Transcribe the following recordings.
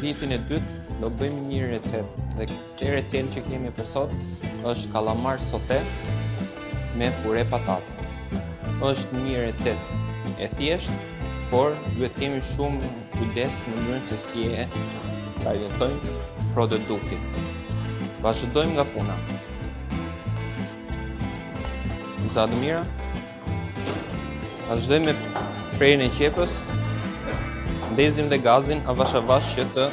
vitin e dytë do bëjmë një recetë dhe këtë recetë që kemi për sot është kalamar sote me pure patate. Është një recetë e thjeshtë, por duhet kemi shumë kujdes në mënyrën se si e trajtojmë produktin. Vazhdojmë nga puna. Za të mira, vazhdojmë me prerjen e qepës, mbezim dhe gazin avash që të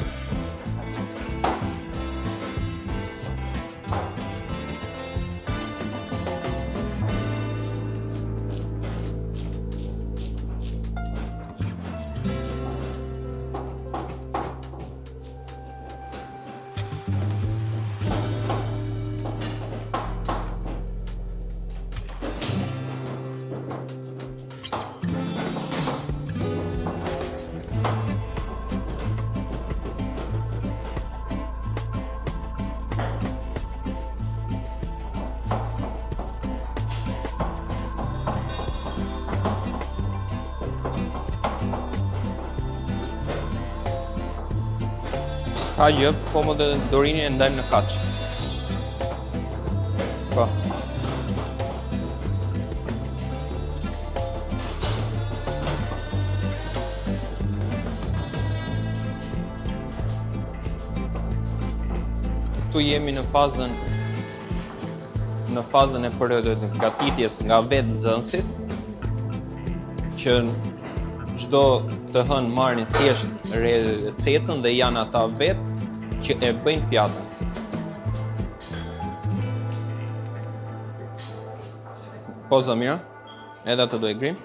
s'ka gjë, po më dhe dorinin e ndajmë në kaq. Po. Këtu jemi në fazën e përgatitjes nga vetë nxënësit, që çdo të hënë marrin thjesht recetën dhe janë ata vetë që e bëjnë pjatën. Po Zamira, edhe atë do e grim.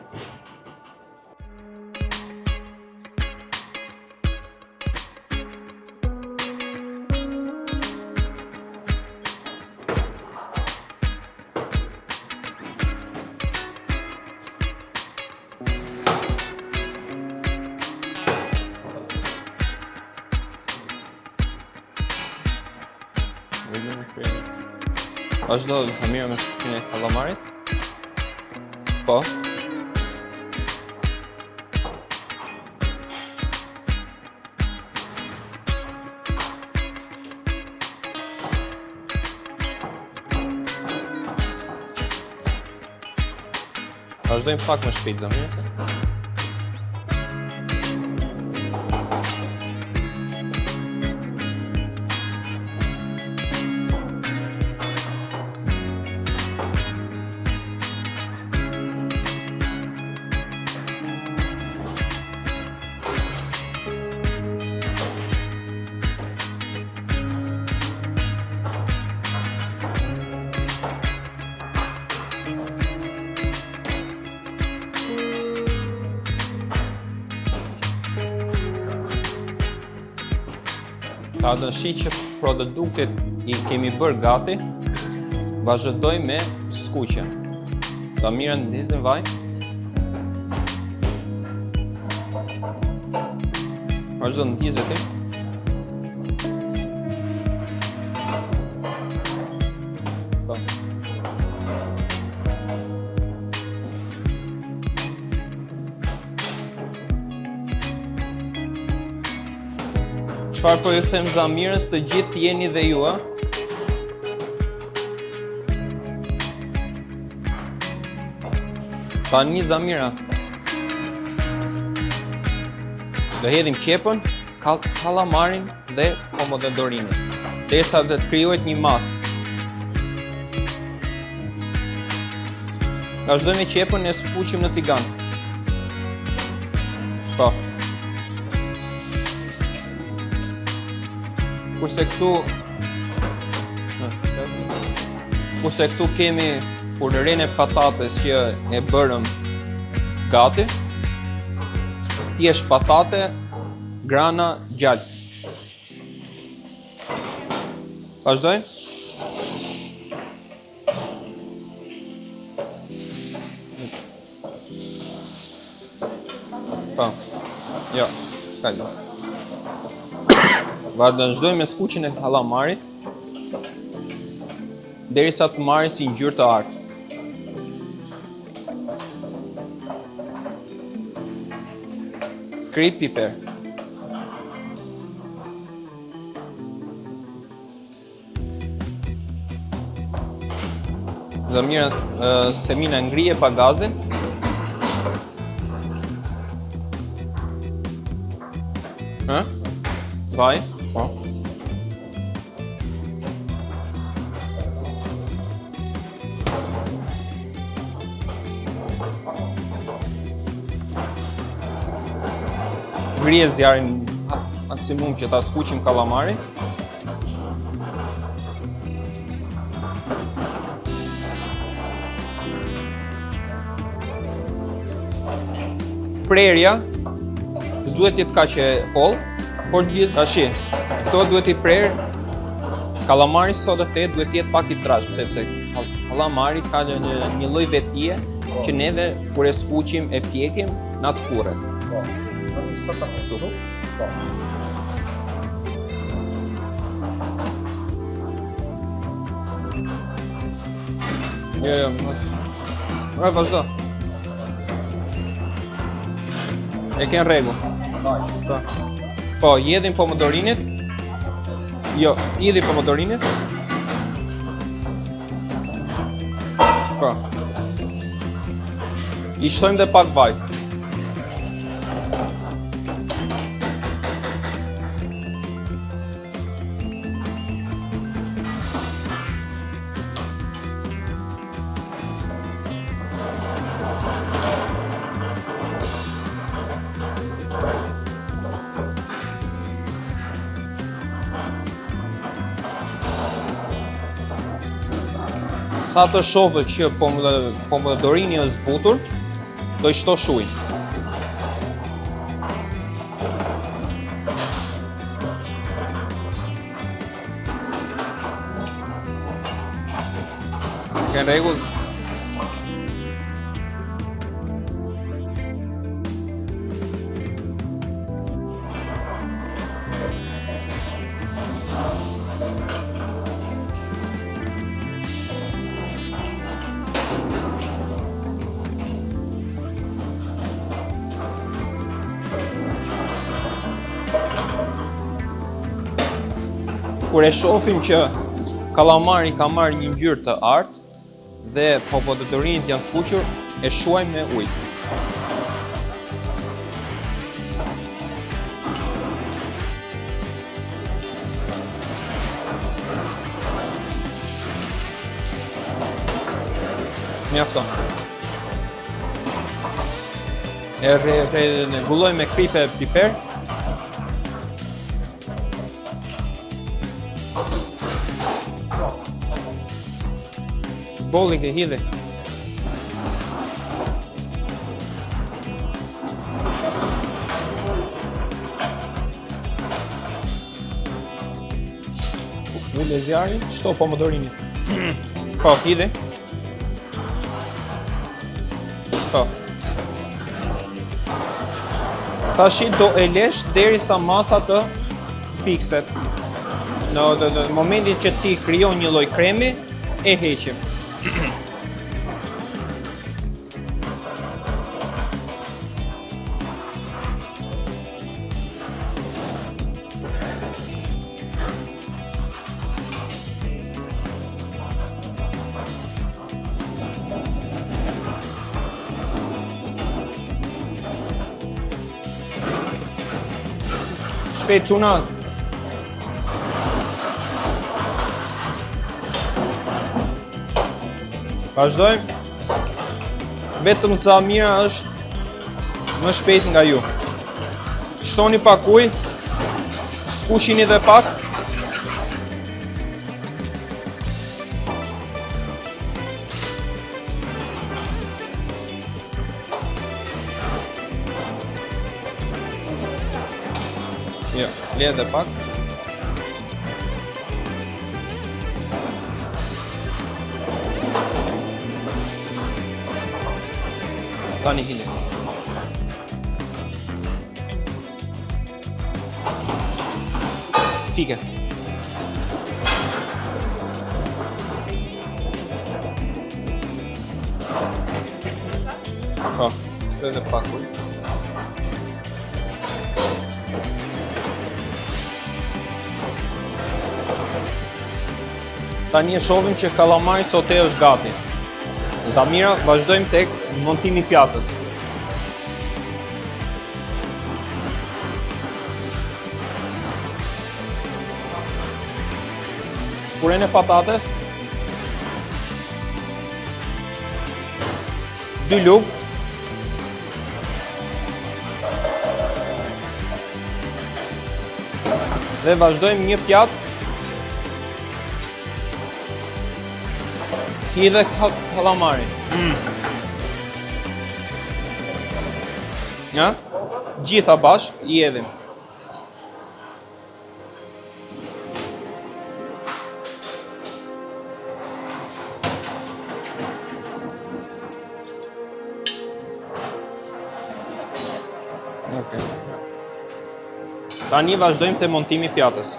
Vazhdo Zamira me shpinë e kalamarit. Po. Vazhdojmë pak më shpejt Zamira se. Ta të shih që produktet i kemi bërë gati, vazhdoj me skuqen. Ta mirë ndizin vaj. Vazhdo ndizet ti. Çfarë po ju them Zamirës, të gjithë jeni dhe ju, a? Tani Zamira. Do hedhim qepën, kalamarin dhe pomodorinin, derisa të krijohet një masë. Vazhdojmë me qepën e skuqim në tigan. Po. Kurse këtu kemi purërinë e patates që e bërëm gati. Thjesht patate, grana, gjallë. Vazhdoj. Po. Jo, kajdo. Vazhdoj me skuqin e kalamarit derisa të marrë si ngjyrë të artë. Kri piper. Zamira Semina ngrije pa gazin. Vaj, po. Ngrije zjarin maksimum që ta skuqim kalamarin. Prerja duhet të jetë kaq e holl, por gjithë tash këto duhet i prerë. Kalamari soda te duhet të jetë pak i trashë, sepse kalamari ka një lloj vetije që neve kur e skuqim e pjekim në atë kurrë. Jo, mos. Vazhdo. E ken rregull. Po, jedhin pomodorinit. Jo, idhi pomodorinit. Po. I shtojmë dhe pak vaj. Sa të shohë që pomodorini është zbutur, do i shtosh ujë. Ke rregull? Kur e shohim që kalamari ka marrë një ngjyrë të artë dhe pomodorinit janë skuqur, e shuajmë me ujë. Mjafton. E rregulloj me kripe piper. Bolli ke hidhe. Ule zjarin, shto pomodorini. Po, hidhe. Po. Tashi do e lesh derisa masa të pikset. Në momentin që ti krijon një lloj kremi, e heqim. Shpejt çuna. Vazhdojmë. Vetëm Zamira është më shpejt nga ju. Shtoni pak ujë, skuqini dhe pak. Jo, le edhe pak. Tani hini. Fike. Po, edhe pak ujë. Tani e shohim që kalamari sote është gati. Zamira, vazhdojmë tek montimi i pjatës. Puren e patates, 2 lugë, dhe vazhdojmë një pjatë, hidhe kalamari. Ja? Gjitha bashkë i hedhim. Okay. Tani vazhdojmë te montimi i pjatës.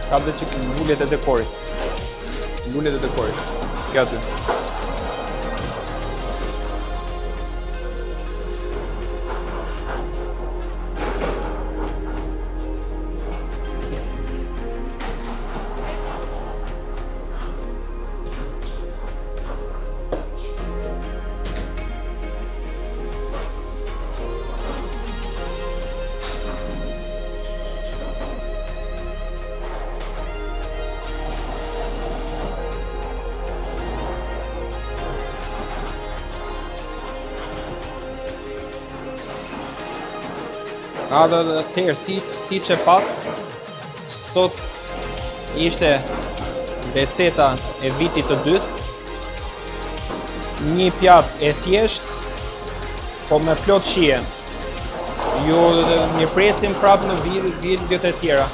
Ka dhe që mbullet e dekorit. Mbullet e dekorit. Kja ty. Atëherë, si që pat, sot ishte receta e vitit të dytë, një pjatë e thjeshtë, po me plot shije. Ju mirëpresim prapë në videot e tjera.